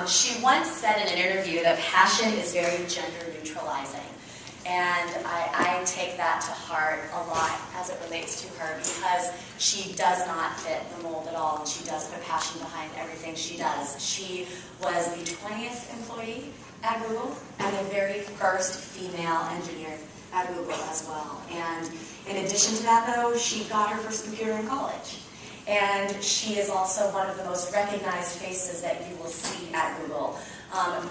She once said in an interview that passion is very gender neutralizing. And I take that to heart a lot as it relates to her, because she does not fit the mold at all, and she does put passion behind everything she does. She was the 20th employee at Google and the very first female engineer at Google as well. And in addition to that, though, she got her first computer in college. And she is also one of the most recognized faces that you will see at Google.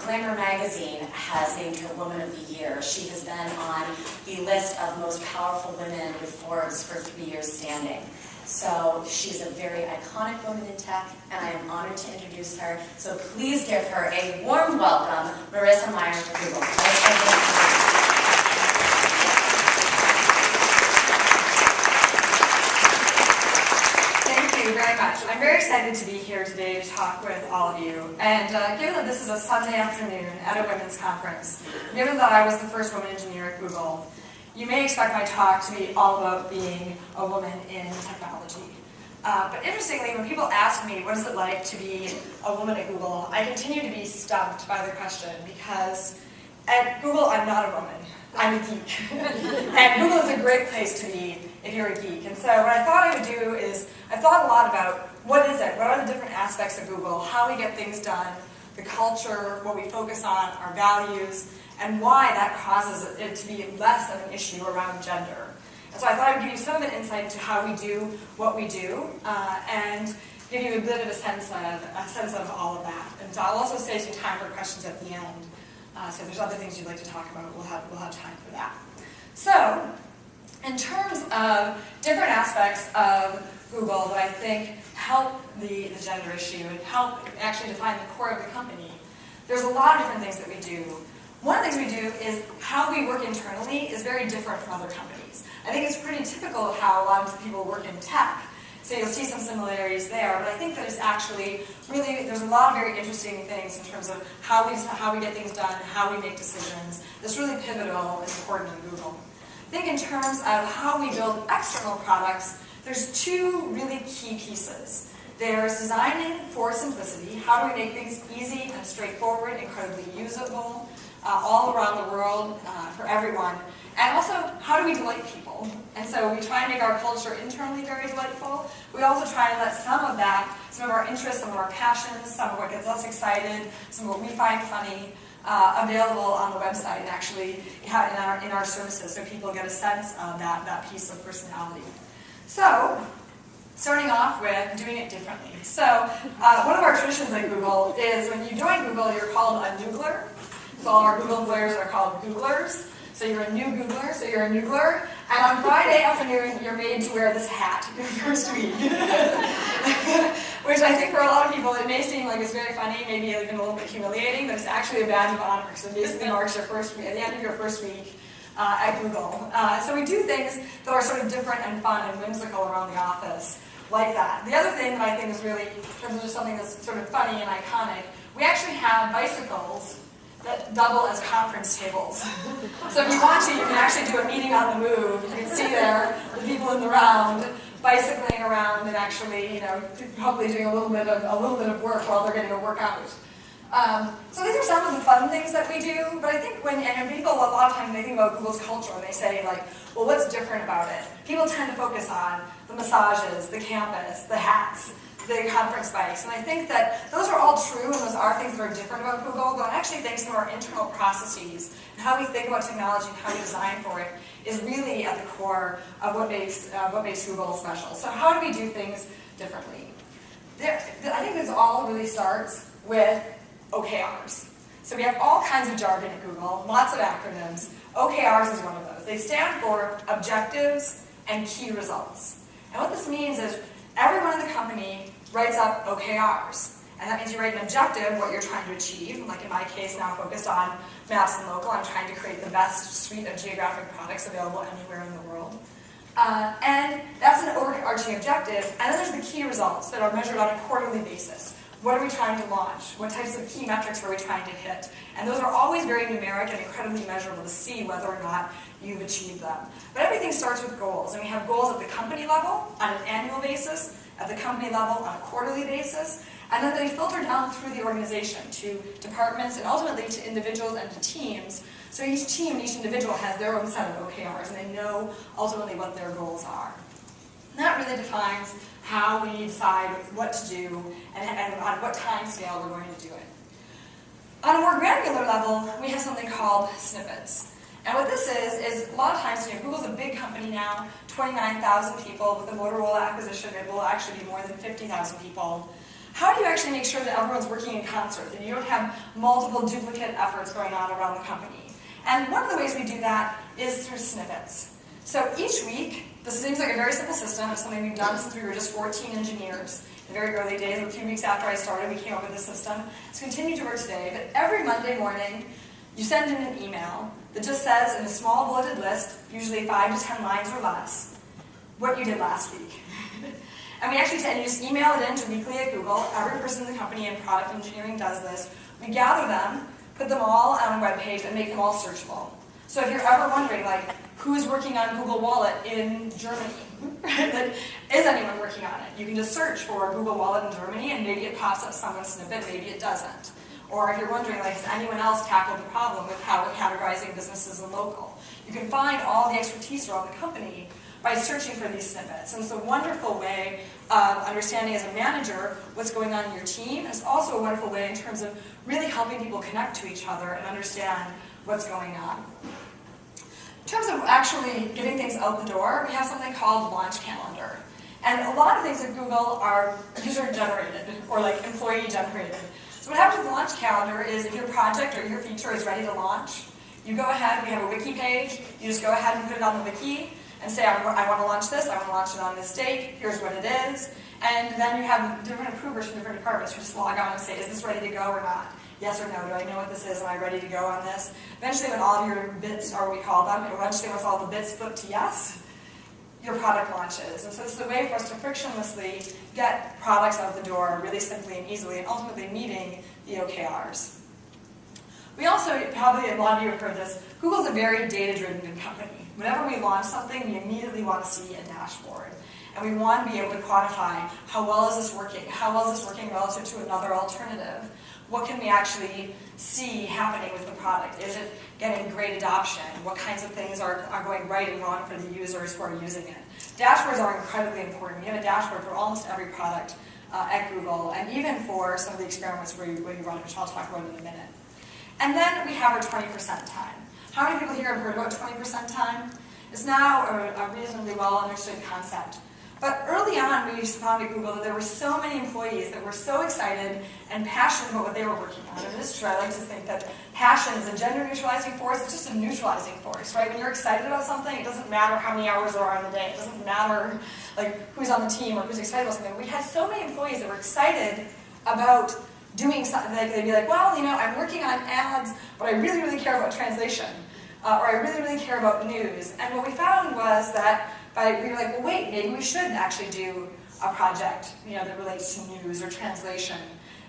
Glamour magazine has named her Woman of the Year. She has been on the list of most powerful women with Forbes for 3 years standing. So she's a very iconic woman in tech, and I am honored to introduce her. So please give her a warm welcome, Marissa Meyer of Google. Thank you very much. I'm very excited to be here today to talk with all of you. And given that this is a Sunday afternoon at a women's conference, given that I was the first woman engineer at Google, you may expect my talk to be all about being a woman in technology. But interestingly, when people ask me what is it like to be a woman at Google, I continue to be stumped by the question, because at Google I'm not a woman. I'm a geek. And Google is a great place to be if you're a geek. And so what I thought I would do is, I've thought a lot about what is it, what are the different aspects of Google, how we get things done, the culture, what we focus on, our values, and why that causes it to be less of an issue around gender. And so I thought I would give you some of an insight into how we do what we do, and give you a bit of a sense of all of that. And so I'll also save some time for questions at the end. So if there's other things you'd like to talk about, we'll have time for that. So, in terms of different aspects of Google that I think help the gender issue and help actually define the core of the company, there's a lot of different things that we do. One of the things we do is how we work internally is very different from other companies. I think it's pretty typical of how a lot of people work in tech. So you'll see some similarities there, but I think that it's actually really, there's a lot of very interesting things in terms of how we get things done, how we make decisions. That's really pivotal and important in Google. I think in terms of how we build external products, there's two really key pieces. There's designing for simplicity. How do we make things easy and straightforward, incredibly usable, all around the world, for everyone? And also, how do we delight people? And so we try and make our culture internally very delightful. We also try and let some of that, some of our interests, some of our passions, some of what gets us excited, some of what we find funny, available on the website and actually in our services, so people get a sense of that piece of personality. So, starting off with doing it differently. So, one of our traditions at Google is when you join Google, you're called a Noogler. So all our Google employers are called Googlers. So you're a new Googler, so you're a Noogler. And on Friday afternoon, you're made to wear this hat your first week. Which I think for a lot of people, it may seem like it's very funny, maybe even a little bit humiliating, but it's actually a badge of honor. So it basically marks your first week, at the end of your first week at Google. So we do things that are sort of different and fun and whimsical around the office, like that. The other thing that I think is really, in terms of just something that's sort of funny and iconic, we actually have bicycles that double as conference tables. So if you want to, you can actually do a meeting on the move. You can see there the people in the round bicycling around and actually, probably doing a little bit of work while they're getting a workout. So these are some of the fun things that we do. But I think and people a lot of times they think about Google's culture and they say like, well, what's different about it? People tend to focus on the massages, the campus, the hats, the conference bikes. And I think that those are all true and those are things that are different about Google, but I actually think some of our internal processes and how we think about technology and how we design for it is really at the core of what makes Google special. So how do we do things differently? I think this all really starts with OKRs. So we have all kinds of jargon at Google, lots of acronyms. OKRs is one of those. They stand for objectives and key results. And what this means is everyone in the company writes up OKRs. And that means you write an objective, what you're trying to achieve. Like in my case, now focused on Maps and Local, I'm trying to create the best suite of geographic products available anywhere in the world. And that's an overarching objective. And then there's the key results that are measured on a quarterly basis. What are we trying to launch? What types of key metrics are we trying to hit? And those are always very numeric and incredibly measurable to see whether or not you've achieved them. But everything starts with goals. And we have goals at the company level on an annual basis, at the company level on a quarterly basis, And then they filter down through the organization to departments and ultimately to individuals and to teams. So each team and each individual has their own set of OKRs, and they know ultimately what their goals are. And that really defines how we decide what to do and on what time scale we're going to do it. On a more granular level, we have something called snippets. And what this is a lot of times, Google's a big company now, 29,000 people. With the Motorola acquisition, it will actually be more than 50,000 people. How do you actually make sure that everyone's working in concert, that you don't have multiple duplicate efforts going on around the company? And one of the ways we do that is through snippets. So each week, this seems like a very simple system. It's something we've done since we were just 14 engineers. In the very early days, a few weeks after I started, we came up with this system. It's continued to work today, but every Monday morning, you send in an email that just says in a small bulleted list, usually 5 to 10 lines or less, what you did last week. And we actually you just email it in to Weekly at Google. Every person in the company in product engineering does this. We gather them, put them all on a web page, and make them all searchable. So if you're ever wondering, like, who's working on Google Wallet in Germany? Like, is anyone working on it? You can just search for Google Wallet in Germany, and maybe it pops up someone's snippet, maybe it doesn't. Or if you're wondering, like, has anyone else tackled the problem with how we're categorizing businesses and local? You can find all the expertise around the company by searching for these snippets. And it's a wonderful way of understanding as a manager what's going on in your team. It's also a wonderful way in terms of really helping people connect to each other and understand what's going on. In terms of actually getting things out the door, we have something called Launch Calendar. And a lot of things at Google are user-generated or like employee-generated. So what happens with the Launch Calendar is if your project or your feature is ready to launch, you go ahead, we have a wiki page, you just go ahead and put it on the wiki and say, I want to launch this, I want to launch it on this date, here's what it is. And then you have different approvers from different departments who just log on and say, is this ready to go or not? Yes or no, do I know what this is, am I ready to go on this? Eventually when all of your bits, or we call them, eventually once all the bits flip to yes, your product launches. And so it's a way for us to frictionlessly get products out the door really simply and easily, and ultimately meeting the OKRs. We also, probably a lot of you have heard this, Google's a very data-driven company. Whenever we launch something, we immediately want to see a dashboard. And we want to be able to quantify how well is this working? How well is this working relative to another alternative? What can we actually see happening with the product? Is it getting great adoption? What kinds of things are going right and wrong for the users who are using it? Dashboards are incredibly important. We have a dashboard for almost every product at Google, and even for some of the experiments where you run, which I'll talk about in a minute. And then we have our 20% time. How many people here have heard about 20% time? It's now a reasonably well understood concept. But early on, we found at Google that there were so many employees that were so excited and passionate about what they were working on. And it is true, I like to think that passion is a gender neutralizing force, it's just a neutralizing force, right? When you're excited about something, it doesn't matter how many hours there are in the day. It doesn't matter like who's on the team or who's excited about something. We had so many employees that were excited about doing something. Like, they'd be like, well, I'm working on ads, but I really, really care about translation. Or I really, really care about news. And what we found was that we were like, well, wait, maybe we should actually do a project that relates to news or translation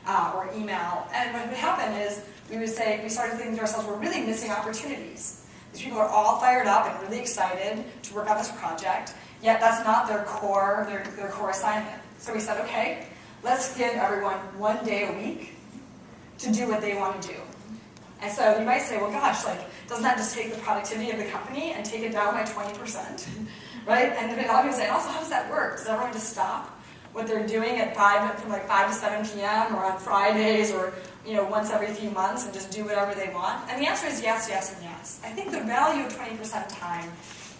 or email. And what would happen is we started thinking to ourselves, we're really missing opportunities. These people are all fired up and really excited to work on this project, yet that's not their core assignment. So we said, okay, let's give everyone 1 day a week to do what they want to do. And so you might say, well, gosh, doesn't that just take the productivity of the company and take it down by 20%? Right? And then a lot of people say, also, how does that work? Does everyone just stop what they're doing at from 5 to 7 p.m. or on Fridays or once every few months and just do whatever they want? And the answer is yes, yes, and yes. I think the value of 20% time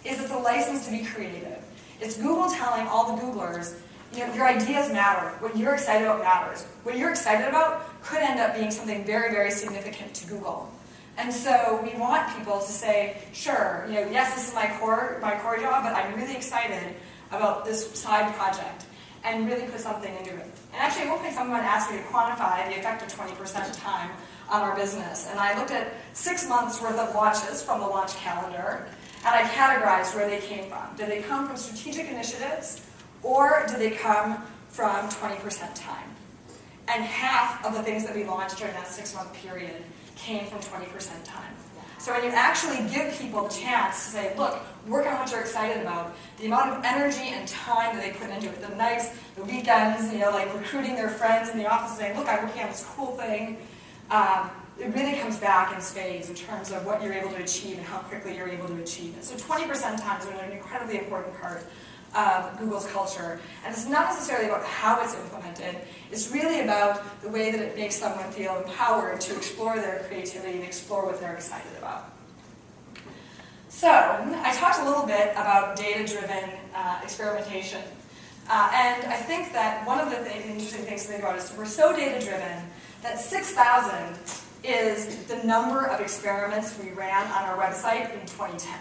is it's a license to be creative. It's Google telling all the Googlers, your ideas matter. What you're excited about matters. What you're excited about could end up being something very, very significant to Google. And so we want people to say, sure, yes, this is my core job, but I'm really excited about this side project, and really put something into it. And actually, at one point, someone asked me to quantify the effect of 20% time on our business. And I looked at 6 months worth of launches from the launch calendar, and I categorized where they came from. Did they come from strategic initiatives, or did they come from 20% time? And half of the things that we launched during that 6-month period came from 20% time. So when you actually give people the chance to say, look, work on what you're excited about, the amount of energy and time that they put into it, the nights, the weekends, like recruiting their friends in the office saying, look, I'm working on this cool thing, it really comes back in spades in terms of what you're able to achieve and how quickly you're able to achieve it. So 20% of time is an incredibly important part of Google's culture. And it's not necessarily about how it's implemented, it's really about the way that it makes someone feel empowered to explore their creativity and explore what they're excited about. So, I talked a little bit about data-driven experimentation. And I think that one of the interesting things to think about is we're so data-driven that 6,000 is the number of experiments we ran on our website in 2010.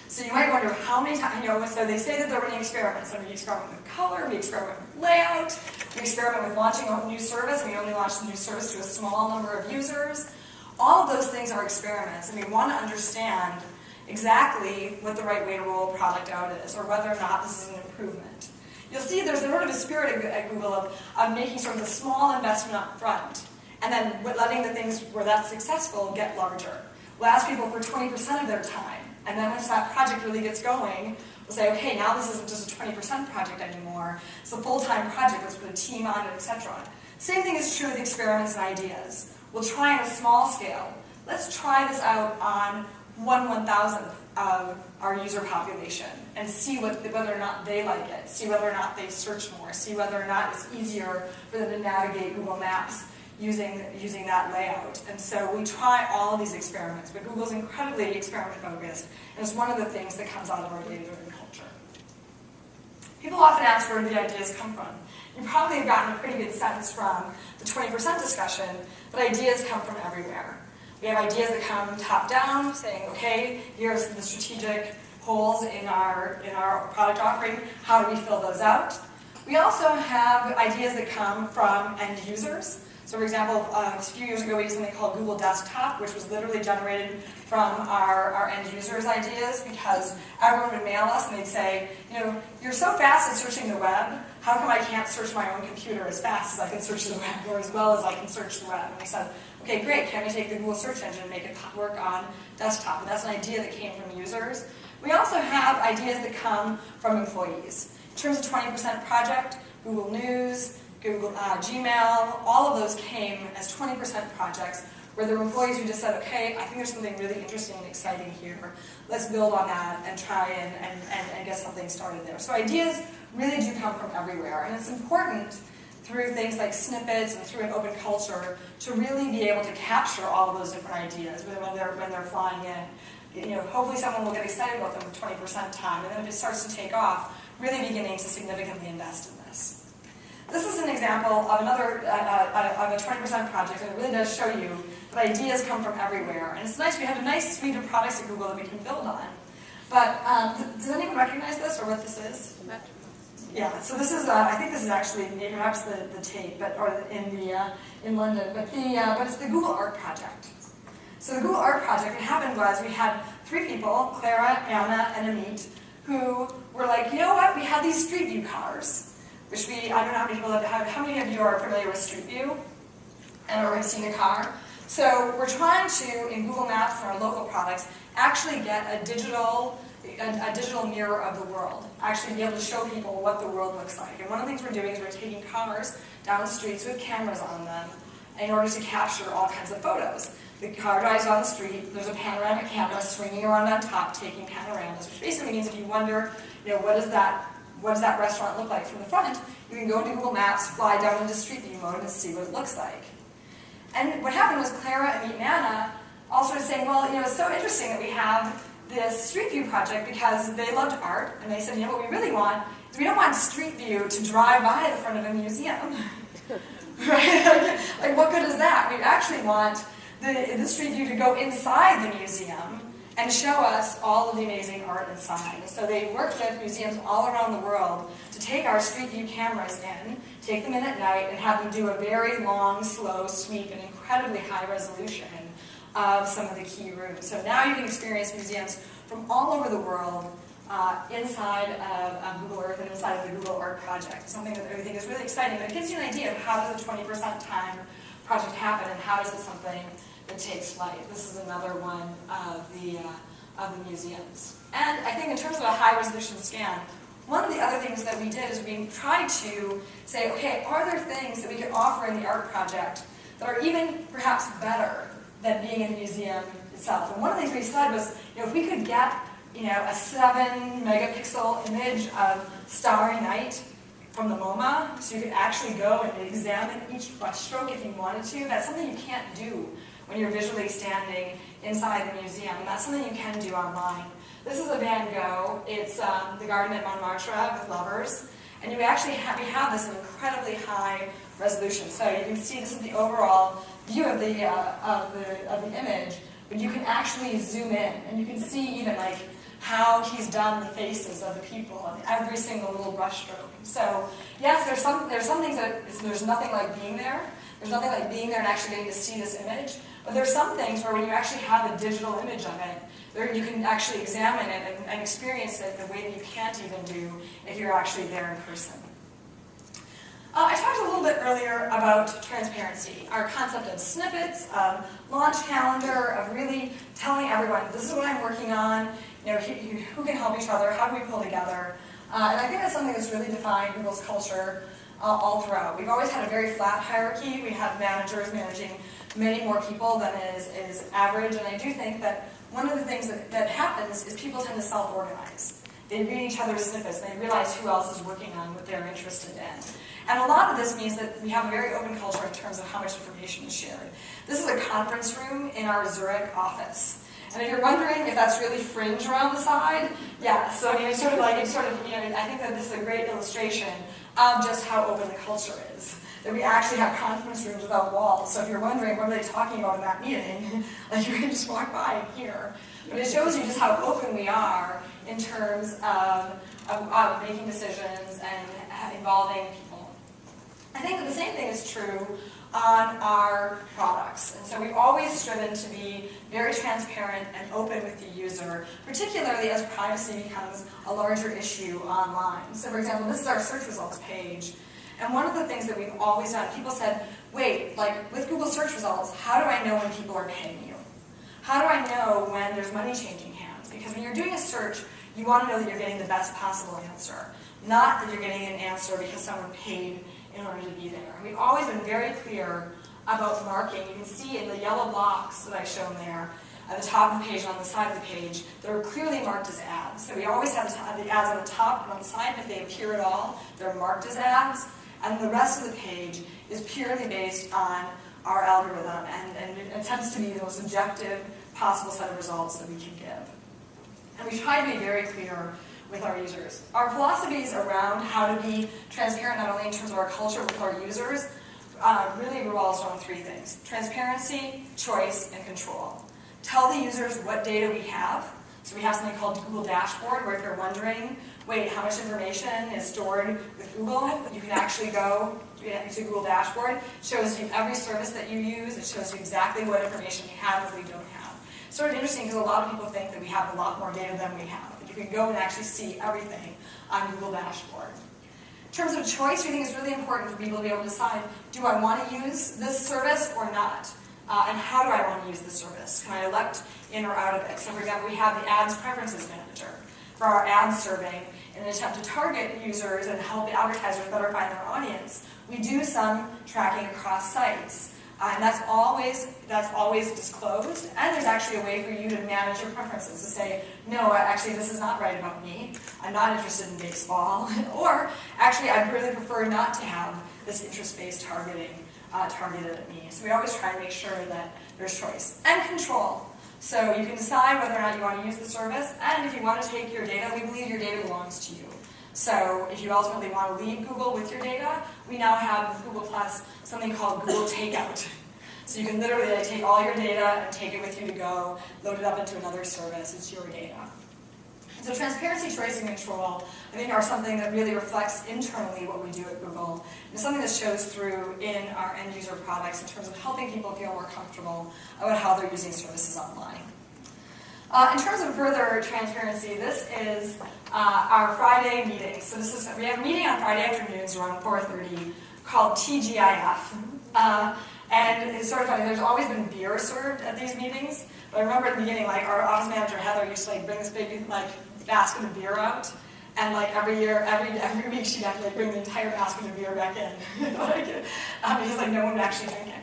So you might wonder how many times, so they say that they're running experiments. So we experiment with color, we experiment with layout, we experiment with launching a new service, and we only launch the new service to a small number of users. All of those things are experiments, and we want to understand exactly what the right way to roll a product out is, or whether or not this is an improvement. You'll see there's sort of a spirit at Google of making sort of a small investment up front, and then letting the things where that's successful get larger. We'll ask people for 20% of their time, and then once that project really gets going, we'll say, okay, now this isn't just a 20% project anymore, it's a full-time project, let's put a team on it, etc. Same thing is true with experiments and ideas. We'll try on a small scale. Let's try this out on 1/1000th of our user population and see whether or not they like it, see whether or not they search more, see whether or not it's easier for them to navigate Google Maps using that layout. And so we try all of these experiments, but Google's incredibly experiment focused, and it's one of the things that comes out of our data-driven culture. People often ask where the ideas come from. You probably have gotten a pretty good sense from the 20% discussion, but ideas come from everywhere. We have ideas that come top-down, saying, okay, here's the strategic holes in our product offering, how do we fill those out? We also have ideas that come from end users. So for example, a few years ago we did something called Google Desktop, which was literally generated from our end users' ideas, because everyone would mail us and they'd say, you're so fast at searching the web, how come I can't search my own computer as fast as I can search the web, or as well as I can search the web? And we said, okay, great, can we take the Google search engine and make it work on desktop? And that's an idea that came from users. We also have ideas that come from employees. In terms of 20% project, Google News, Google Gmail, all of those came as 20% projects where there were employees who just said, okay, I think there's something really interesting and exciting here. Let's build on that and try and get something started there. So ideas really do come from everywhere, and it's important through things like snippets and through an open culture to really be able to capture all of those different ideas when they're flying in. Hopefully someone will get excited about them with 20% time, and then if it starts to take off, really beginning to significantly invest in this. This is an example of of a 20% project, and it really does show you that ideas come from everywhere. And it's nice, we have a nice suite of products at Google that we can build on. But does anyone recognize this or what this is? Yeah, so this is, I think this is actually perhaps the tape, or in London, but it's the Google Art Project. So the Google Art Project, what happened was we had 3 people, Clara, Anna, and Amit, who were like, you know what, we have these Street View cars, which I don't know how many people have, how many of you are familiar with Street View or have seen a car? So we're trying to, in Google Maps and our local products, actually get a digital mirror of the world, actually be able to show people what the world looks like. And one of the things we're doing is we're taking cars down the streets with cameras on them in order to capture all kinds of photos. The car drives down the street, there's a panoramic camera swinging around on top taking panoramas, which basically means if you wonder, what does that restaurant look like from the front, you can go into Google Maps, fly down into Street View mode and see what it looks like. And what happened was Clara, Amit, and Anna all started saying, well, it's so interesting that we have this Street View project because they loved art, and they said, what we really want is we don't want Street View to drive by the front of a museum. Right? Like, what good is that? We actually want the Street View to go inside the museum and show us all of the amazing art inside. So they worked with museums all around the world to take our Street View cameras in, take them in at night, and have them do a very long, slow sweep and incredibly high resolution of some of the key rooms. So now you can experience museums from all over the world inside of Google Earth and inside of the Google Art Project. Something that I think is really exciting, but it gives you an idea of how does a 20% time project happen and how is it something that takes flight. This is another one of the museums. And I think in terms of a high-resolution scan, one of the other things that we did is we tried to say, okay, are there things that we could offer in the art project that are even perhaps better than being in the museum itself? And one of the things we said was, if we could get a 7-megapixel image of Starry Night from the MoMA, so you could actually go and examine each brushstroke if you wanted to. That's something you can't do when you're visually standing inside the museum. That's something you can do online. This is a Van Gogh. It's the garden at Montmartre with lovers. And we actually have this incredibly high resolution. So you can see this is the overall view of the image, but you can actually zoom in, and you can see even like how he's done the faces of the people and every single little brushstroke. So yes, there's some things that there's nothing like being there. There's nothing like being there and actually getting to see this image. But there's some things where when you actually have a digital image of it, you can actually examine it and experience it the way that you can't even do if you're actually there in person. I talked a little bit earlier about transparency, our concept of snippets, of launch calendar, of really telling everyone, this is what I'm working on, who can help each other, how do we pull together. And I think that's something that's really defined Google's culture all throughout. We've always had a very flat hierarchy. We have managers managing many more people than is average, and I do think that one of the things that happens is people tend to self-organize. They read each other's snippets, and they realize who else is working on what they're interested in. And a lot of this means that we have a very open culture in terms of how much information is shared. This is a conference room in our Zurich office. And if you're wondering if that's really fringe around the side, yeah, so I think that this is a great illustration of just how open the culture is. That we actually have conference rooms without walls. So if you're wondering what are they talking about in that meeting, like you can just walk by and hear. But it shows you just how open we are in terms of making decisions and involving people. I think that the same thing is true on our products. And so we've always striven to be very transparent and open with the user, particularly as privacy becomes a larger issue online. So for example, this is our search results page. And one of the things that we've always done, people said, wait, like with Google search results, how do I know when people are paying you? How do I know when there's money changing hands? Because when you're doing a search, you want to know that you're getting the best possible answer, not that you're getting an answer because someone paid in order to be there. And we've always been very clear about marking. You can see in the yellow blocks that I've shown there, at the top of the page and on the side of the page, that are clearly marked as ads. So we always have the ads on the top and on the side, and if they appear at all, they're marked as ads. And the rest of the page is purely based on our algorithm, and it attempts to be the most objective possible set of results that we can give. And we try to be very clear with our users. Our philosophies around how to be transparent, not only in terms of our culture with our users, really revolves around three things: transparency, choice, and control. Tell the users what data we have. So we have something called Google Dashboard, where if you're wondering, wait, how much information is stored with Google, you can actually go to Google Dashboard. It shows you every service that you use. It shows you exactly what information we have and what we don't have. It's sort of interesting because a lot of people think that we have a lot more data than we have. But you can go and actually see everything on Google Dashboard. In terms of choice, we think it's really important for people to be able to decide, do I want to use this service or not? And how do I want to use the service? Can I elect in or out of it? So for example, we have the Ads Preferences Manager for our ad serving in an attempt to target users and help the advertisers better find their audience. We do some tracking across sites. And that's always disclosed. And there's actually a way for you to manage your preferences, to say, no, actually this is not right about me. I'm not interested in baseball. Or actually I'd really prefer not to have this interest-based targeting targeted at me. So we always try to make sure that there's choice. And control. So you can decide whether or not you want to use the service, and if you want to take your data, we believe your data belongs to you. So if you ultimately want to leave Google with your data, we now have with Google Plus something called Google Takeout. So you can literally take all your data and take it with you to go, load it up into another service. It's your data. So transparency, choice, and control, I think, are something that really reflects internally what we do at Google. And something that shows through in our end user products in terms of helping people feel more comfortable about how they're using services online. In terms of further transparency, this is our Friday meeting. So we have a meeting on Friday afternoons around 4:30 called TGIF. And it's sort of funny, there's always been beer served at these meetings, but I remember at the beginning, like, our office manager, Heather, used to, like, bring this big, like, basket of beer out, and, like, every week she'd have to, like, bring the entire basket of beer back in, because, like, no one would actually drink any.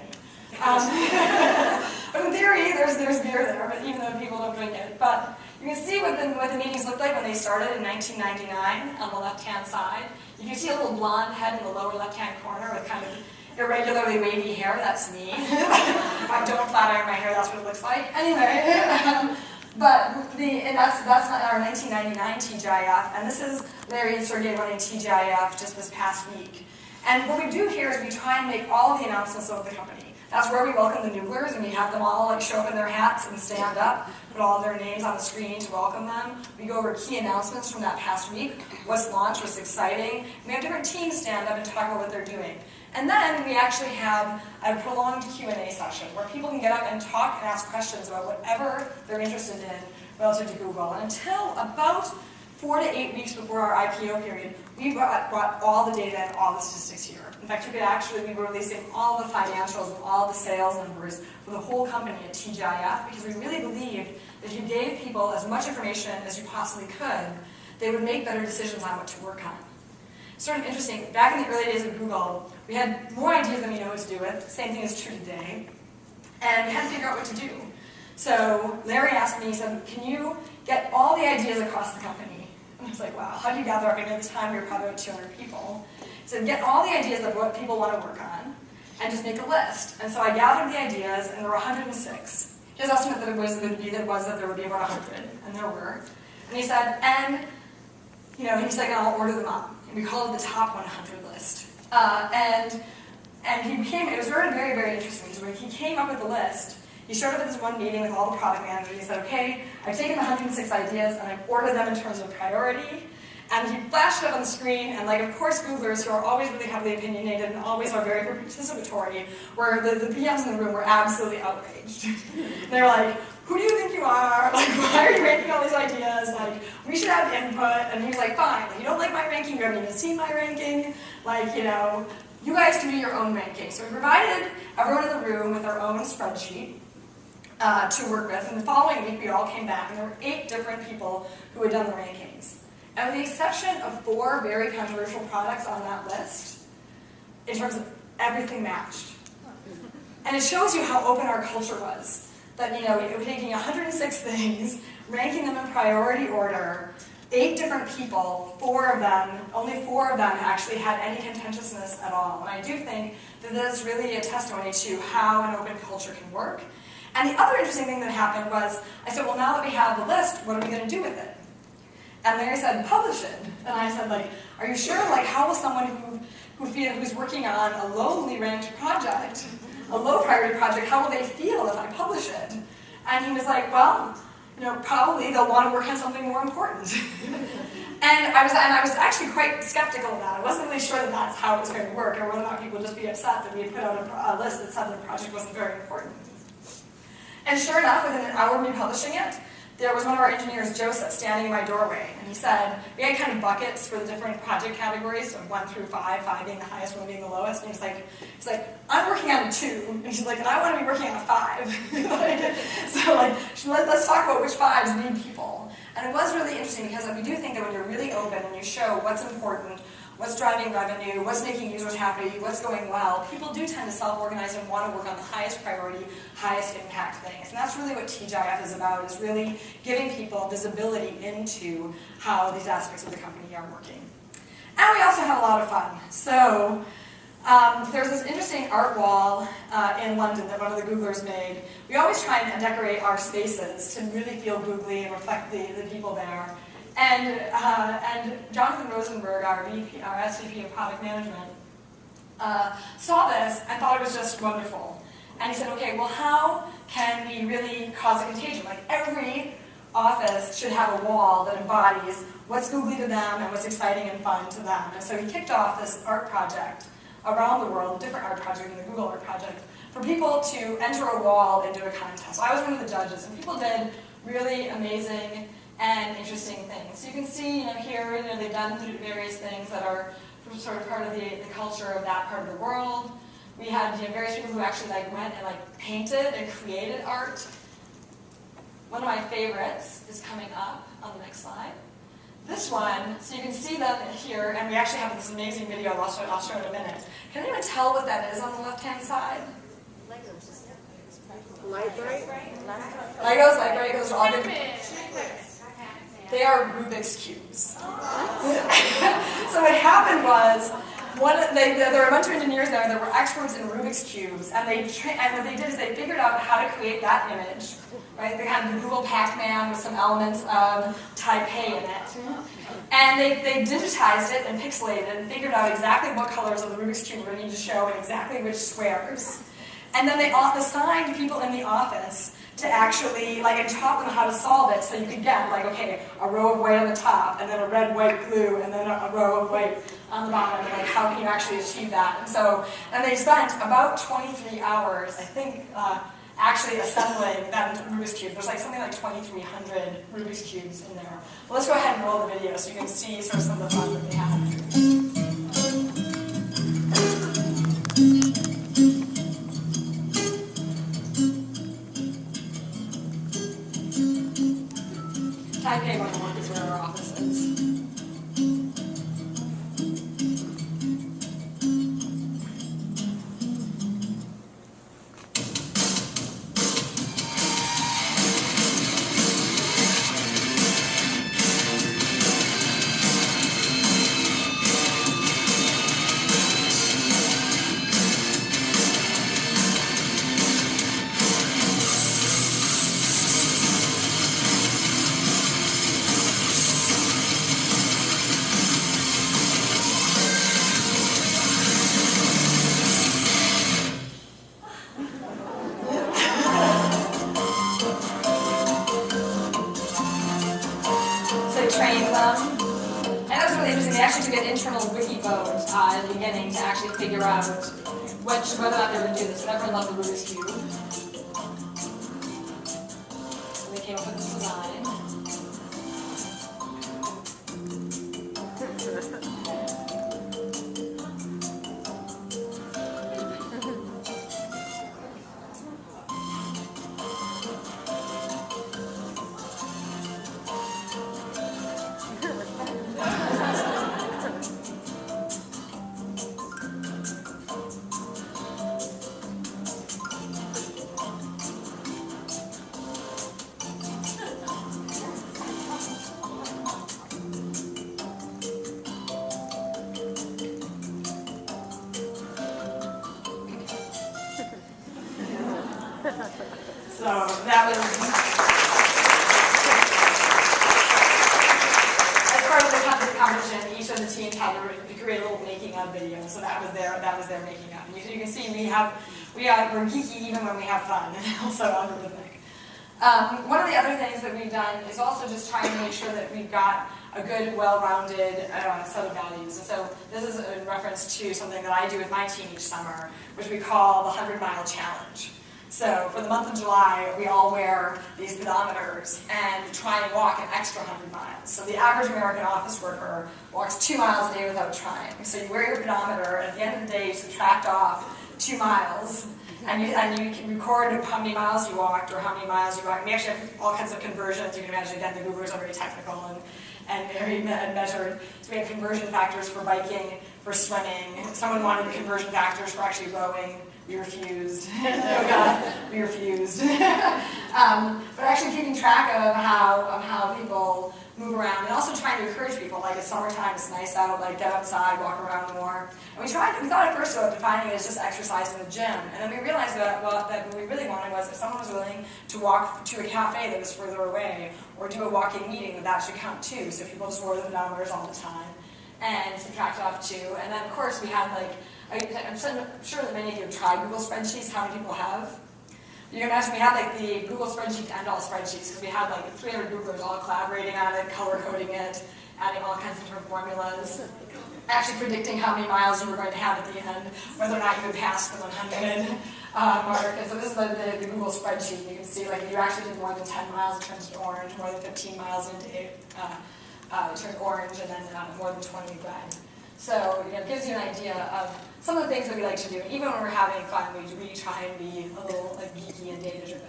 But in theory, there's beer there, but even though people don't drink it. But you can see what the meetings looked like when they started in 1999 on the left-hand side. You can see a little blonde head in the lower left-hand corner with kind of irregularly wavy hair. That's me. If I don't flat iron my hair, that's what it looks like. Anyway, that's not our 1999 TGIF, and this is Larry and Sergey running TGIF just this past week. And what we do here is we try and make all of the announcements of the company. That's where we welcome the Nooglers, and we have them all like show up in their hats and stand up, put all of their names on the screen to welcome them. We go over key announcements from that past week, what's launched, what's exciting. We have different teams stand up and talk about what they're doing. And then we actually have a prolonged Q&A session where people can get up and talk and ask questions about whatever they're interested in relative to Google. And until about 4 to 8 weeks before our IPO period, we brought all the data and all the statistics here. In fact, we were releasing all the financials and all the sales numbers for the whole company at TGIF because we really believed that if you gave people as much information as you possibly could, they would make better decisions on what to work on. Sort of interesting, back in the early days of Google, we had more ideas than we know what to do with. Same thing is true today. And we had to figure out what to do. So Larry asked me, he said, can you get all the ideas across the company? And I was like, wow, how do you gather up? I mean, at the time we were probably about 200 people. He said, get all the ideas of what people want to work on and just make a list. And so I gathered the ideas, and there were 106. His estimate that it was that there would be about 100, and there were. And he said, and he's like, I'll order them up. And we called it the top 100 list. It was very, very, very interesting. Because when he came up with the list, he showed up at this one meeting with all the product managers. He said, okay, I've taken the 106 ideas and I've ordered them in terms of priority. And he flashed it up on the screen, and of course, Googlers, who are always really heavily opinionated and always are very participatory, where the PMs in the room were absolutely outraged. They're like, who do you think you are? Like, why are you ranking all these ideas? Like, we should have input. And he was like, fine, you don't like my ranking, you haven't even seen my ranking. Like, you guys can do your own ranking. So we provided everyone in the room with their own spreadsheet to work with. And the following week, we all came back, and there were 8 different people who had done the rankings. And with the exception of 4 very controversial products on that list, in terms of everything matched. And it shows you how open our culture was. That, we're taking 106 things, ranking them in priority order, 8 different people, only 4 of them actually had any contentiousness at all. And I do think that this is really a testimony to how an open culture can work. And the other interesting thing that happened was, I said, well, now that we have the list, what are we going to do with it? And Larry said, publish it. And I said, are you sure? How will someone who's working on a lowly ranked project, a low priority project, how will they feel if I publish it? And he was like, well, probably they'll want to work on something more important. And I was actually quite skeptical of that. I wasn't really sure that that's how it was going to work, or whether or not people would just be upset that we had put out a list that said the project wasn't very important. And sure enough, within an hour of me publishing it, there was one of our engineers, Joseph, standing in my doorway, and he said, we had kind of buckets for the different project categories, so 1 through 5, 5 being the highest, 1 being the lowest, and he's like, I'm working on a 2, and she's like, and I want to be working on a 5. So let's talk about which 5s need people. And it was really interesting because we do think that when you're really open and you show what's important, what's driving revenue, what's making users happy, what's going well, people do tend to self-organize and want to work on the highest priority, highest impact things. And that's really what TGIF is about, is really giving people visibility into how these aspects of the company are working. And we also have a lot of fun. So there's this interesting art wall in London that one of the Googlers made. We always try and decorate our spaces to really feel googly and reflect the people there. And Jonathan Rosenberg, our SVP of Product Management, saw this and thought it was just wonderful. And he said, okay, well, how can we really cause a contagion? Every office should have a wall that embodies what's googly to them and what's exciting and fun to them. And so he kicked off this art project around the world, a different art project than the Google art project, for people to enter a wall and do a contest. So I was one of the judges, and people did really amazing and interesting things. So you can see, here, they've done various things that are sort of part of the culture of that part of the world. We had various people who actually went and painted and created art. One of my favorites is coming up on the next slide. This one, so you can see them here, and we actually have this amazing video I'll show in a minute. Can anyone tell what that is on the left-hand side? Light bright? Legos, light bright, those are all big. They are Rubik's Cubes. So what happened was, there were a bunch of engineers there that were experts in Rubik's Cubes, and what they did is they figured out how to create that image. Right? They had the Google Pac-Man with some elements of Taipei in it. And they digitized it and pixelated it and figured out exactly what colors of the Rubik's Cube were needed to show and exactly which squares. And then they assigned people in the office to actually, and taught them how to solve it, so you could get, okay, a row of white on the top, and then a red, white, blue, and then a row of white on the bottom, and how can you actually achieve that? And they spent about 23 hours, I think, actually assembling that Rubik's Cube. There's something like 2,300 Rubik's Cubes in there. Well, let's go ahead and roll the video so you can see sort of some of the fun that they have. Taipei 101 is where our office is. Trained them. And that was really interesting. They actually took an internal wiki vote in the beginning to actually figure out whether or not they were going to do this. So everyone loved the Rubik's Cube. So they came up with this design. So that was, as part of the competition, each of the teams had to create a little making of video. So that was their making of. And you can see we're geeky even when we have fun, and also algorithmic. One of the other things that we've done is also just trying to make sure that we've got a good, well-rounded set of values. And so this is in reference to something that I do with my team each summer, which we call the 100-mile challenge. So for the month of July, we all wear these pedometers and try and walk an extra 100 miles. So the average American office worker walks 2 miles a day without trying. So you wear your pedometer, and at the end of the day, you subtract off 2 miles, and you can record how many miles you walked or how many miles you walked. We actually have all kinds of conversions. You can imagine, again, the Googlers are very technical and very measured. So we have conversion factors for biking, for swimming. Someone wanted the conversion factors for actually rowing. We refused. Oh God, we refused. But actually keeping track of how people move around, and also trying to encourage people. Like it's summertime, it's nice out. Like get outside, walk around more. And we thought at first about defining it as just exercise in the gym, and then we realized that what we really wanted was if someone was willing to walk to a cafe that was further away, or do a walking meeting, that should count too. So people just wore the pedometers all the time and subtract off 2. And then of course we had I'm sure that many of you have tried Google spreadsheets. How many people have? You can imagine we had the Google spreadsheet to end all spreadsheets, because we had 300 Googlers all collaborating on it, color coding it, adding all kinds of different formulas, actually predicting how many miles you were going to have at the end, whether or not you would pass the 100 mark. And so this is the Google spreadsheet. You can see if you actually did more than 10 miles, it turns to orange. More than 15 miles in a day, it turns orange, and then more than 20 red. So it gives you an idea of some of the things that we like to do. Even when we're having fun, we try and be a little geeky and data-driven.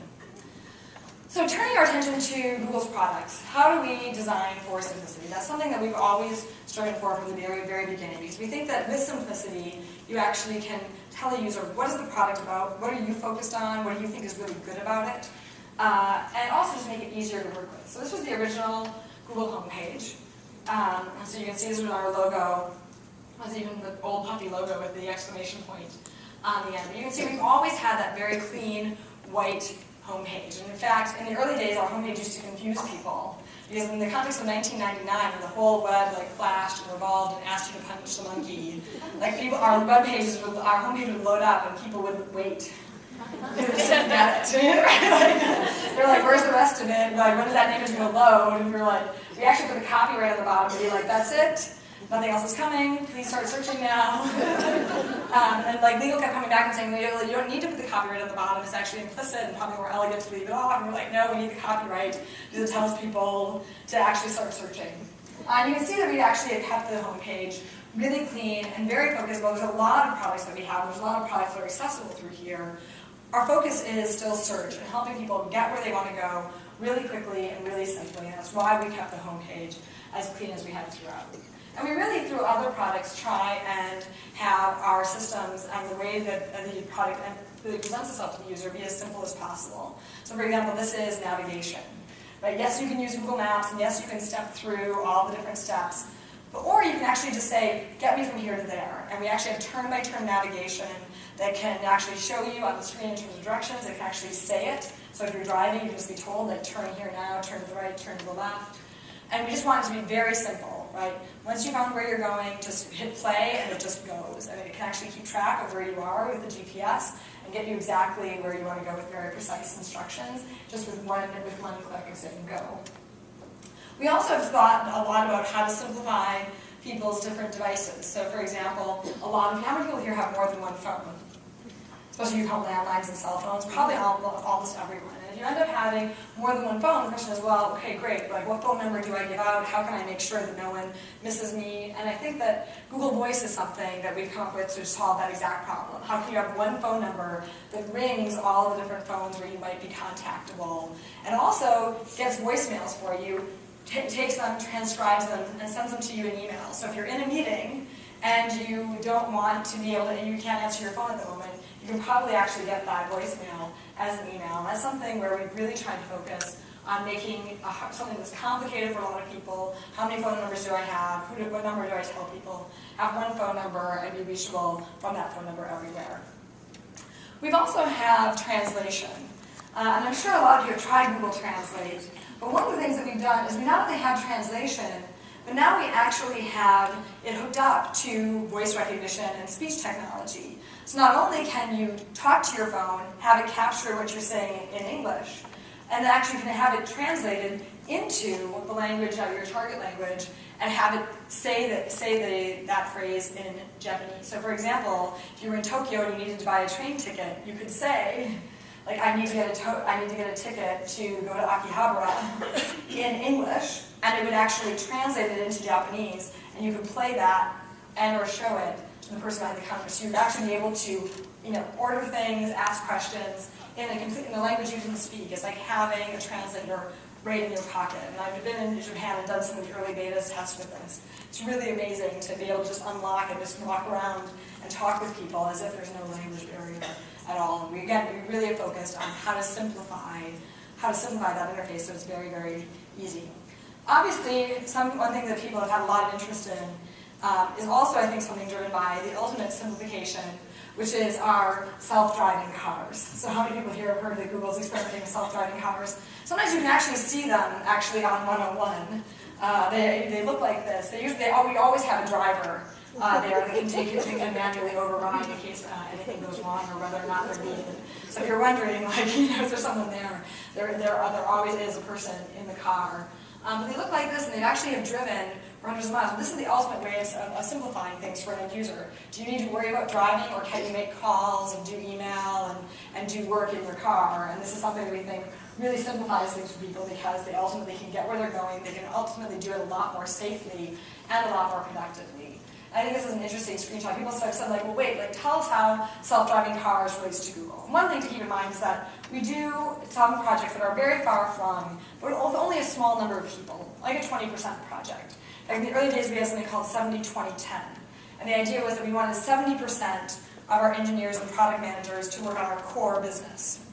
So turning our attention to Google's products, how do we design for simplicity? That's something that we've always striven for from the very, very beginning, because we think that with simplicity, you actually can tell a user, what is the product about, what are you focused on, what do you think is really good about it, and also just make it easier to work with. So this was the original Google homepage. So you can see this was our logo. It was even the old puppy logo with the exclamation point on the end. But you can see we've always had that very clean, white homepage. And in fact, in the early days, our homepage used to confuse people. Because in the context of 1999, when the whole web flashed and revolved and asked you to punch the monkey, our web pages, our homepage would load up and people would wait. They didn't get it. They're like, where's the rest of it? Like, when is that image going to load? And we were like, we actually put the copyright on the bottom and be like, that's it. Nothing else is coming. Please start searching now. And legal kept coming back and saying, you don't need to put the copyright on the bottom. It's actually implicit and probably more elegant to leave it off. And we're like, no, we need the copyright because it tells people to actually start searching. And you can see that we actually have kept the homepage really clean and very focused. Well, there's a lot of products that we have. There's a lot of products that are accessible through here. Our focus is still search and helping people get where they want to go really quickly and really simply. And that's why we kept the homepage as clean as we had throughout. And we really, through other products, try and have our systems and the way that the product really presents itself to the user be as simple as possible. So for example, this is navigation. Right? Yes, you can use Google Maps, and yes, you can step through all the different steps. Or you can actually just say, get me from here to there. And we actually have turn-by-turn navigation that can actually show you on the screen in terms of directions. It can actually say it. So if you're driving, you can just be told, turn here now, turn to the right, turn to the left. And we just want it to be very simple, right? Once you found where you're going, just hit play and it just goes. And it can actually keep track of where you are with the GPS and get you exactly where you want to go with very precise instructions, just with one click and say go. We also have thought a lot about how to simplify people's different devices. So for example, how many people here have more than one phone? Especially you call landlines and cell phones, probably almost everyone. And if you end up having more than one phone, the question is, well, okay, great, what phone number do I give out? How can I make sure that no one misses me? And I think that Google Voice is something that we've come up with to solve that exact problem. How can you have one phone number that rings all the different phones where you might be contactable, and also gets voicemails for you, takes them, transcribes them, and sends them to you in email. So if you're in a meeting and you don't want to be able to, and you can't answer your phone at the moment, you can probably actually get that voicemail as an email. And that's something where we've really tried to focus on making something that's complicated for a lot of people. How many phone numbers do I have? What number do I tell people? Have one phone number and be reachable from that phone number everywhere. We've also have translation. And I'm sure a lot of you have tried Google Translate. But one of the things that we've done is we not only have translation, but now we actually have it hooked up to voice recognition and speech technology. So not only can you talk to your phone, have it capture what you're saying in English, and actually can have it translated into the language, your target language, and have it say that phrase in Japanese. So for example, if you were in Tokyo and you needed to buy a train ticket, you could say, I need to get a ticket to go to Akihabara in English, and it would actually translate it into Japanese, and you could play that and or show it to the person behind the counter. So you'd actually be able to, order things, ask questions in the language you can speak. It's like having a translator right in your pocket. And I've been in Japan and done some of the early beta tests with this. It's really amazing to be able to just unlock and just walk around and talk with people as if there's no language barrier at all. And we really are focused on how to simplify that interface so it's very, very easy. Obviously, one thing that people have had a lot of interest in is also, I think, something driven by the ultimate simplification, which is our self-driving cars. So how many people here have heard that Google's experimenting with self-driving cars? Sometimes you can actually see them on 101. They look like this. We always have a driver there that can take it and manually override in case anything goes wrong or whether or not they're needed. So if you're wondering, is there someone there? There always is a person in the car. But they look like this, and they actually have driven for hundreds of miles. And this is the ultimate way of simplifying things for an end user. Do you need to worry about driving, or can you make calls and do email and do work in your car? And this is something that we think really simplifies things for people because they ultimately can get where they're going. They can ultimately do it a lot more safely and a lot more productively. I think this is an interesting screenshot. People have said, like, well, wait, like, tell us how self-driving cars relates to Google. And one thing to keep in mind is that we do some projects that are very far flung, but with only a small number of people, like a 20% project. Like in the early days, we had something called 70-20-10. And the idea was that we wanted 70% of our engineers and product managers to work on our core business,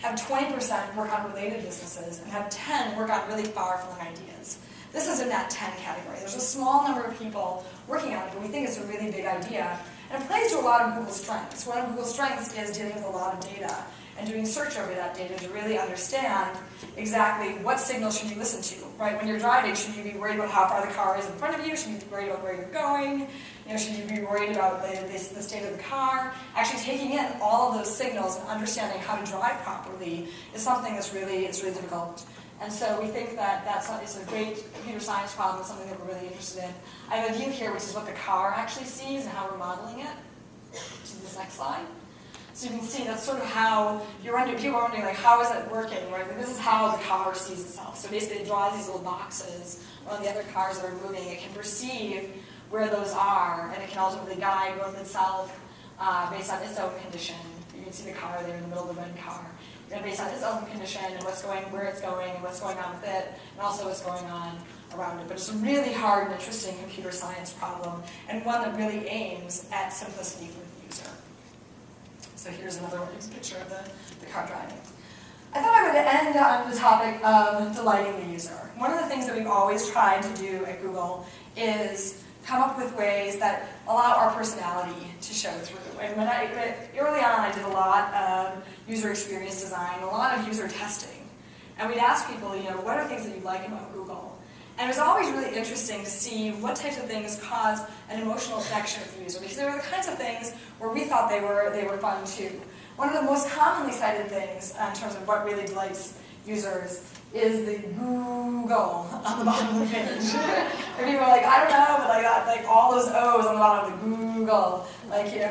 have 20% work on related businesses, and have 10 work on really far-flung ideas. This is in that 10 category. There's a small number of people working on it, but we think it's a really big idea. And it plays to a lot of Google's strengths. One of Google's strengths is dealing with a lot of data and doing search over that data to really understand exactly what signals should you listen to, right? When you're driving, should you be worried about how far the car is in front of you? Should you be worried about where you're going? Should you be worried about the state of the car? Actually taking in all of those signals and understanding how to drive properly is something that's really difficult. And so we think that it's a great computer science problem, something that we're really interested in. I have a view here, which is what the car actually sees and how we're modeling it, which is this next slide. So you can see that's sort of how people are wondering, like, how is it working, right? Like, this is how the car sees itself. So basically it draws these little boxes on the other cars that are moving. It can perceive where those are, and it can ultimately guide both itself based on its own condition. You can see the car there in the middle of the red car. Based on its own condition and where it's going, and what's going on with it, and also what's going on around it. But it's a really hard and interesting computer science problem, and one that really aims at simplicity for the user. So here's another picture of the car driving. I thought I would end on the topic of delighting the user. One of the things that we've always tried to do at Google is come up with ways that allow our personality to show through. And early on, I did a lot of user experience design, a lot of user testing. And we'd ask people, what are things that you like about Google? And it was always really interesting to see what types of things cause an emotional connection with the user, because there were the kinds of things where we thought they were fun too. One of the most commonly cited things in terms of what really delights users is the Google on the bottom of the page. And people are like, I don't know, but like all those O's on the bottom of the Google.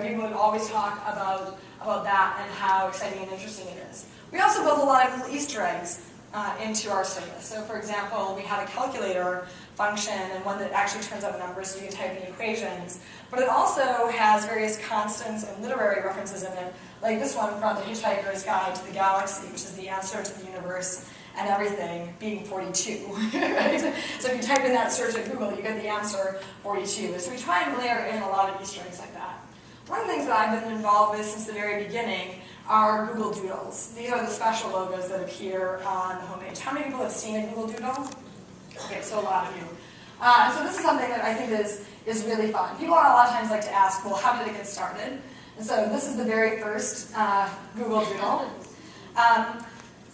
People would always talk about that and how exciting and interesting it is. We also built a lot of little Easter eggs into our service. So for example, we have a calculator function and one that actually turns out numbers so you can type in equations. But it also has various constants and literary references in it, like this one from The Hitchhiker's Guide to the Galaxy, which is the answer to the universe and everything being 42. Right? So if you type in that search at Google, you get the answer 42. So we try and layer in a lot of Easter eggs like that. One of the things that I've been involved with since the very beginning are Google Doodles. These are the special logos that appear on the homepage. How many people have seen a Google Doodle? Okay, so a lot of you. So this is something that I think is really fun. People a lot of times like to ask, well, how did it get started? And so this is the very first Google Doodle.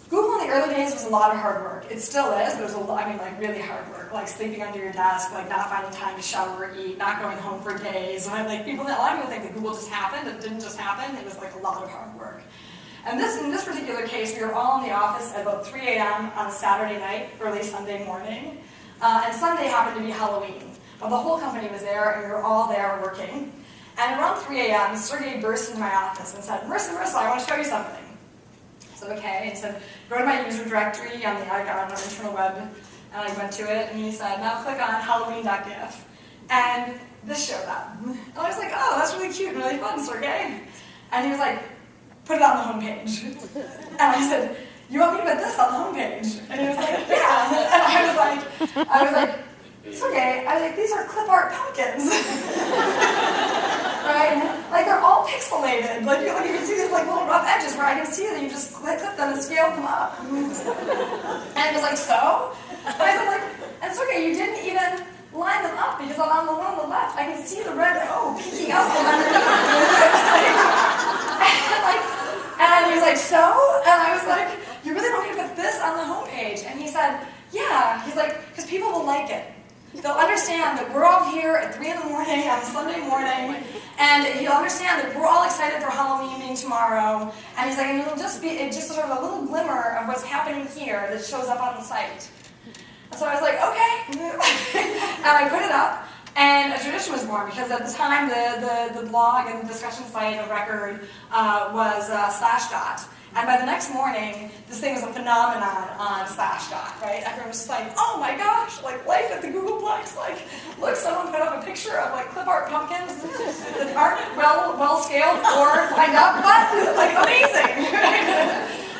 Google in the early days was a lot of hard work. It still is, but it was really hard work. Like sleeping under your desk, like not finding time to shower or eat, not going home for days. And a lot of people think that Google just happened. It didn't just happen. It was like a lot of hard work. And in this particular case, we were all in the office at about 3 a.m. on a Saturday night, early Sunday morning. And Sunday happened to be Halloween. But the whole company was there, and we were all there working. And around 3 a.m., Sergey burst into my office and said, Marissa, I want to show you something. I said, okay. And he said, go to my user directory on our internal web. And I went to it, and he said, now click on Halloween.gif. And this showed up. And I was like, oh, that's really cute and really fun, Sergey. And he was like, put it on the homepage. And I said, you want me to put this on the homepage? And he was like, yeah. And I was like, Sergey, these are clip art pumpkins. Right? Like they're all pixelated. Like you can see these little rough edges where I can see that you just clip them and scaled them up. And he was like, so? And I said, and Sergey, you didn't even line them up because on the one on the left, I can see the red O peeking out from underneath. And he was like, so? And I was like, you really want me to put this on the homepage? And he said, yeah. He's like, because people will like it. They'll understand that we're all here at 3 in the morning on Sunday morning, and he'll understand that we're all excited for Halloween being tomorrow. And he's like, and it'll just be just sort of a little glimmer of what's happening here that shows up on the site. And so I was like, okay. And I put it up, and a tradition was born, because at the time the blog and the discussion site of record was Slashdot. And by the next morning, this thing was a phenomenon on Slashdot, right? Everyone was just like, oh my gosh, like life at the Googleplex. Like, look, someone put up a picture of like clip art pumpkins that aren't well scaled or lined up, but like amazing.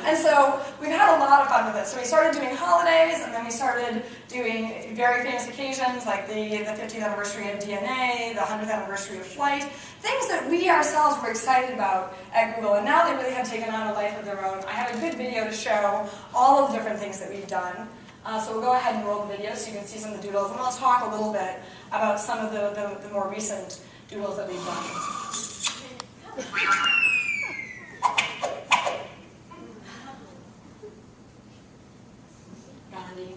And so we've had a lot of fun with it. So we started doing holidays, and then we started doing very famous occasions like the 50th anniversary of DNA, the 100th anniversary of Flight, things that we ourselves were excited about at Google. And now they really have taken on a life of their own. I have a good video to show all of the different things that we've done. So we'll go ahead and roll the video so you can see some of the doodles. And I'll talk a little bit about some of the more recent doodles that we've done. Gandhi.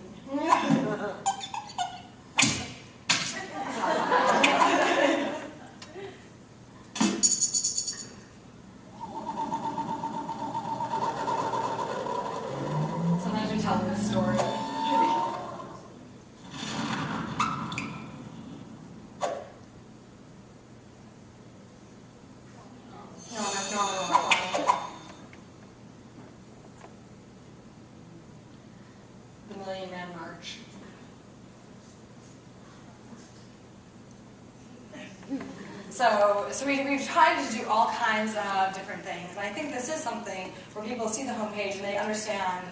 Sometimes we tell them a story. The Million Man March. So we've tried to do all kinds of different things, and I think this is something where people see the homepage and they understand,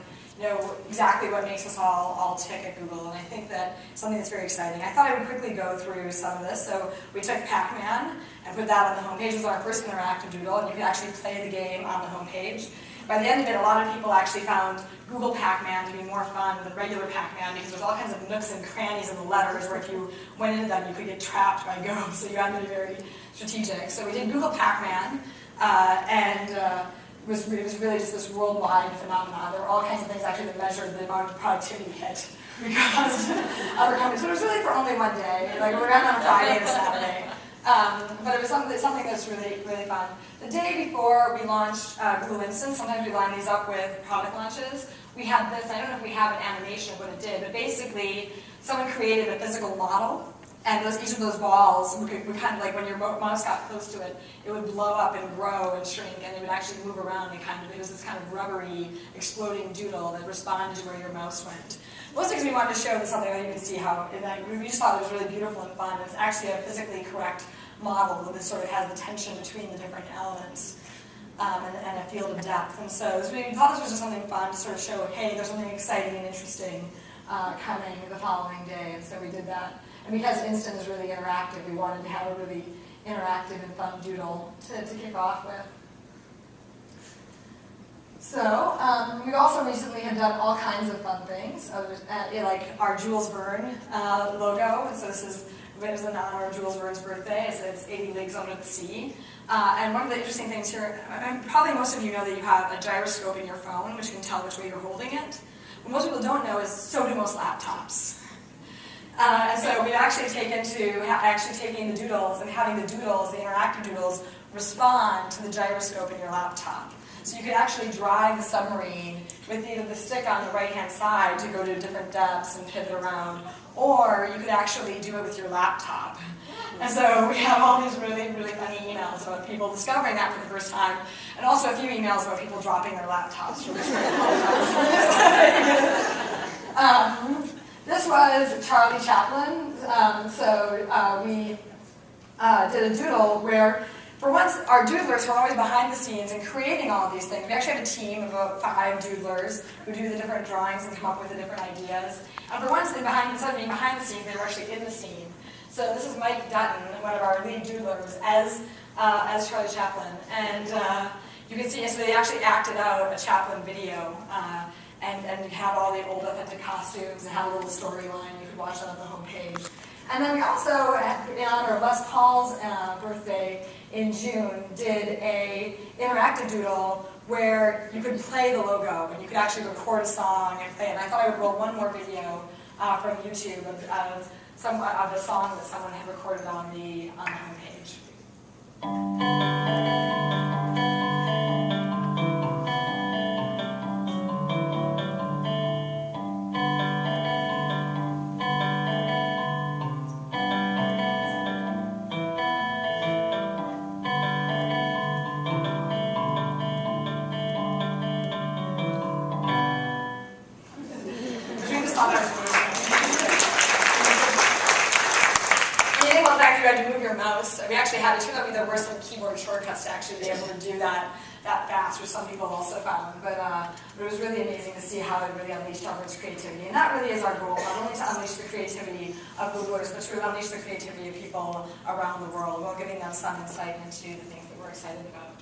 exactly what makes us all tick at Google, and I think that something that's very exciting. I thought I would quickly go through some of this. So we took Pac-Man and put that on the homepage. It was our first interactive doodle, and you could actually play the game on the homepage. By the end of it, a lot of people actually found Google Pac-Man to be more fun than regular Pac-Man because there's all kinds of nooks and crannies in the letters where if you went into them, you could get trapped by Go, so you had to be very strategic. So we did Google Pac-Man, and it was really just this worldwide phenomenon. There were all kinds of things actually that measured the amount of productivity hit because other companies. So it was really for only one day. Like we ran on a Friday and a Saturday. But it was something that's really, really fun. The day before we launched Google Instant, sometimes we line these up with product launches. We had this, I don't know if we have an animation of what it did, but basically someone created a physical model, and each of those balls would kind of like when your mouse got close to it, it would blow up and grow and shrink, and it would actually move around and it was this kind of rubbery, exploding doodle that responded to where your mouse went. Most things we wanted to show was something that you can see how, we just thought it was really beautiful and fun. It's actually a physically correct model that sort of has the tension between the different elements and a field of depth. And so we thought this was just something fun to sort of show, hey, there's something exciting and interesting coming the following day, and so we did that. And because Instant is really interactive, we wanted to have a really interactive and fun doodle to kick off with. So, we also recently have done all kinds of fun things, like our Jules Verne logo. And so it was in honor of Jules Verne's birthday. It's 80 Leagues Under the Sea. And one of the interesting things here, and probably most of you know that you have a gyroscope in your phone, which can tell which way you're holding it. What most people don't know is so do most laptops. And so we've actually taken to taking the doodles and having the doodles, the interactive doodles, respond to the gyroscope in your laptop. So you could actually drive the submarine with either the stick on the right-hand side to go to different depths and pivot around, or you could actually do it with your laptop. And so we have all these really, really funny emails about people discovering that for the first time, and also a few emails about people dropping their laptops for this. This was Charlie Chaplin. We did a doodle where, for once, our doodlers were always behind the scenes and creating all of these things. We actually have a team of about 5 doodlers who do the different drawings and come up with the different ideas. And for once, instead of being behind the scenes, they were actually in the scene. So this is Mike Dutton, one of our lead doodlers, as Charlie Chaplin. And you can see, so they actually acted out a Chaplin video. And have all the old authentic costumes and have a little storyline. You could watch that on the homepage. And then we also, in honor of Les Paul's birthday in June, did a interactive doodle where you could play the logo and you could actually record a song and play it. And I thought I would roll one more video from YouTube of the song that someone had recorded on the homepage. thought that was amazing. Meaning the fact you had to move your mouse. We actually had, it turned out there were some keyboard shortcuts to actually be able to do that fast, which some people also found. But it was really amazing to see how it really unleashed everyone's creativity. And that really is our goal, not only to unleash the creativity of Googlers, but to really unleash the creativity of people around the world while giving them some insight into the things that we're excited about.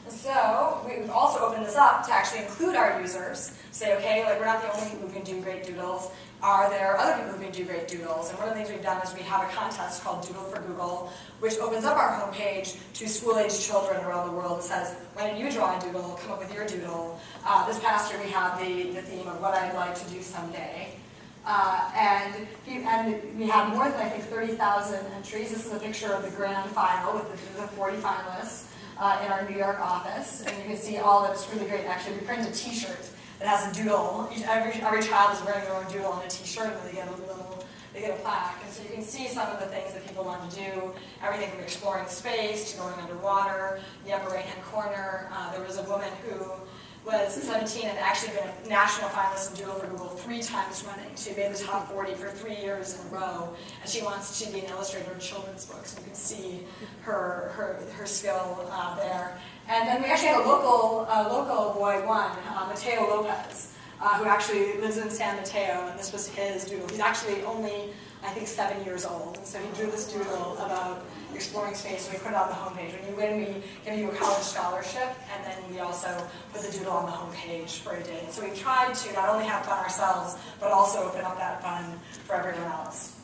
And so we've also opened this up to actually include our users. Say, okay, like we're not the only people who can do great doodles. Are there other people who can do great doodles? And one of the things we've done is we have a contest called Doodle for Google, which opens up our homepage to school-age children around the world. It says, why don't you draw a doodle, come up with your doodle. This past year we had the theme of what I'd like to do someday. And we have more than, I think, 30,000 entries. This is a picture of the grand final with the 40 finalists in our New York office. And you can see all that's really great. Actually, we printed a t-shirt that has a doodle. Every child is wearing their own doodle on a t-shirt, and they get a plaque. And so you can see some of the things that people want to do, everything from exploring space to going underwater. In the upper right-hand corner, there was a woman who was 17 and actually been a national finalist in Doodle for Google 3 times running. She made the top 40 for 3 years in a row, and she wants to be an illustrator of children's books. You can see her skill there. And then we actually had a local boy won, Mateo Lopez, who actually lives in San Mateo, and this was his doodle. He's actually only, I think, 7 years old, and so he drew this doodle about exploring space, and we put it on the homepage. When you win, we give you a college scholarship, and then we also put the doodle on the homepage for a day. So we tried to not only have fun ourselves, but also open up that fun for everyone else.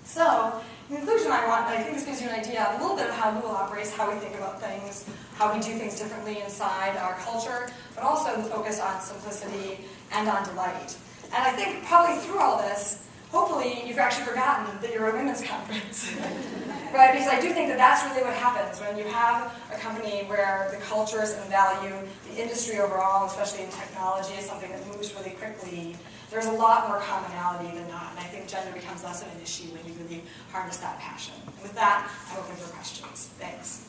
So, in conclusion, I think this gives you an idea, a little bit of how Google operates, how we think about things, how we do things differently inside our culture, but also the focus on simplicity and on delight. And I think probably through all this, hopefully you've actually forgotten that you're a women's conference. Right? Because I do think that that's really what happens when you have a company where the cultures and value, the industry overall, especially in technology, is something that moves really quickly. There's a lot more commonality than not, and I think gender becomes less of an issue when you really harness that passion. And with that, I'm open for questions. Thanks.